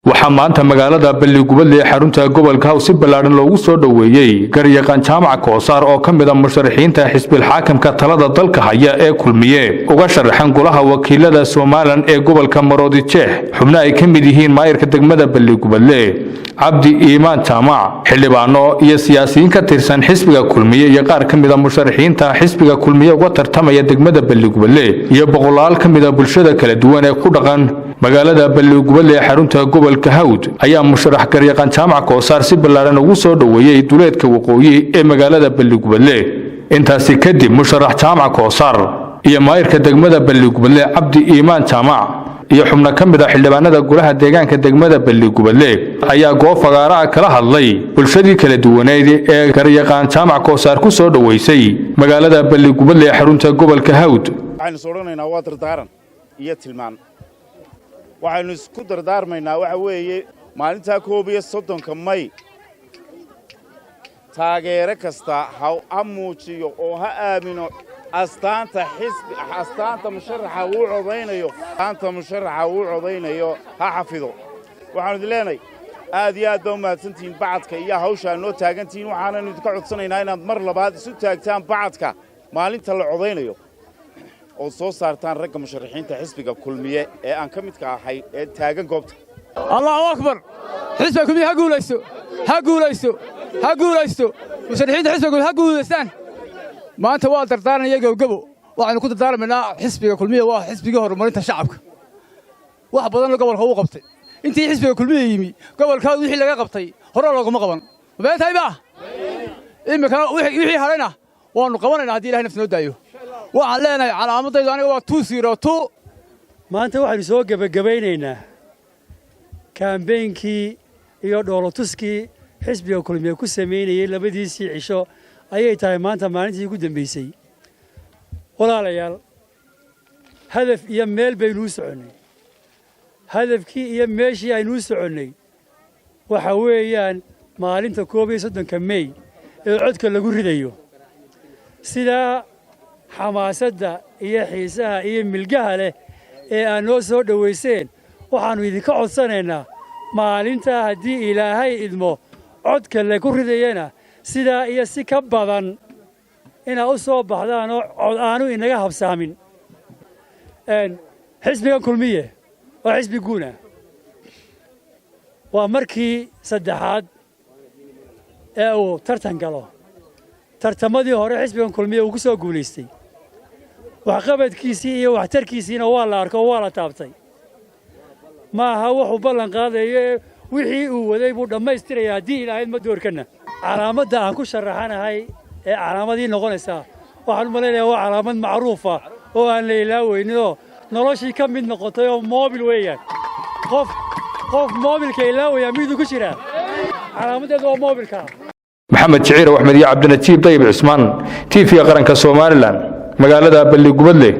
waxaa maanta magaalada Balligubadle xarunta gobolka si balaaran loogu soo dhaweeyay garyaqaan jaamac Koosaar oo kamid ah musharaxiinta xisbiga xaakimka talada dalka haya ee kulmiye uga sharaxan golaha wakiilada Soomaaliland ee gobolka Maroodijeex xubnaha ay kamid yihiin maayirka degmada Balligubadle Cabdi Iimaan Jaamac xildhibaano iyo siyaasiyiin ka tirsan xisbiga kulmiye iyo qaar kamid ah musharaxiinta xisbiga kulmiye uga tartamaya degmada Balligubadle iyo boqolaal kamid ah bulshada kala duwan ee ku dhaqan magaalada Balligubadle xarunta gobolka Hawd ayaa musharax garyaqaan jaamac Koosaar si balaaran ugu soo dhaweeyay duleedka waqooyi ee magaalada Balligubadle intaasi kadib musharax jaamac Koosaar iyo maayirka degmada Balligubadle Cabdi Iimaan Jaamac iyo xubno kamid ah xildhibaanada golaha deegaanka degmada Balligubadle ayaa goob fagaara kala hadlay bulshadii kala duwaneed ee garyaqaan jaamac Koosaar ku soo dhaweysay magaalada Balligubadle xarunta gobolka Hawd waxaan soo dhanaynaa waa dardaaran iyo tilmaan waxaanu isku dardaarmaynaa waxa weeye maalinta 31 May taageere kasta ha amuujiyo oo ha aamino astaanta xisbi astaanta musharaxa uu codeynayo ha xafido waxaanu dileenay aad iyo aad baa mahadsantiin bacadka iyo hawsha noo taagantiin waxaanu idinka codsanaynaa inaad mar labaad isu taagtaan bacadka maalinta la codeynayo oo soo saartaan ragga musharaxiinta xisbiga kulmiye ee aan ka midka ahay ee taagan goobta Allahu akbar xisbiga kulmiye ha guulaysto musharaxiinta xisbiga ha guulaystaan maanta waa dardaaranaya gabagabo waxaanu ku dardaarmaynaa xisbiga kulmiye waa xisbiga horumarinta shacabka wax badan gobolka uu qabtay intii xisbiga kulmiye yimi gobolka wixii laga qabtay hore looguma qaban mabeentay baa imika wixii harayna waanu qabanaynaa hadii Ilaahay nafsoo daayo waxaan leenahay calaamadaydu aniga waa 202 maanta waxaanu soo gabagabaynaynaa kaambeynkii iyo dhoolotuskii xisbiga kulmiye ku sameeyay labadiisii cisho ayay tahay maanta maalintii ugu dambeysay walaalayaal hadaf iyo meel baynu soconay hadafkii iyo meeshii aynu soconay waxa weeyaan maalinta 31 May ee codka lagu ridayo sida xamaasadda iyo xiisaha iyo milgaha leh ee aan noo soo dhaweyseen waxaanu idinka codsanaynaa maalinta haddii Ilaahay idmo codka la ku ridayna sida iyo si ka badan ina u soo baxdaan oo cod aanu inaga habsaamin xisbiga kulmiye waa xisbi guuna waa markii saddexaad ee uu tartan galo tartamadii hore xisbiga kulmiye uu ku soo guuleystay waxqabadkiisii iyo waxtarkiisiina waa la arko waa la taabtay ma aha wuxuu ballan qaadayo wixii uu waday buu dhameystiraya hadii Ilaahay ma doorkana calaamadda aan ku sharaxanahay ee calaamadii noqonaysa waxaan maleeyahay waa calaamad macruuf ah oo aan la ilaaweyno noloshii ka mid noqotay oo moobil weeyaan qof moobilka ilaawaya mid ku jira calaamadeedu waa moobilka Maxamed Jiciir Axmed iyo Cabdinajiib Tayyib Cismaan TV qaranka Soomaaliland magaalada Balligubadle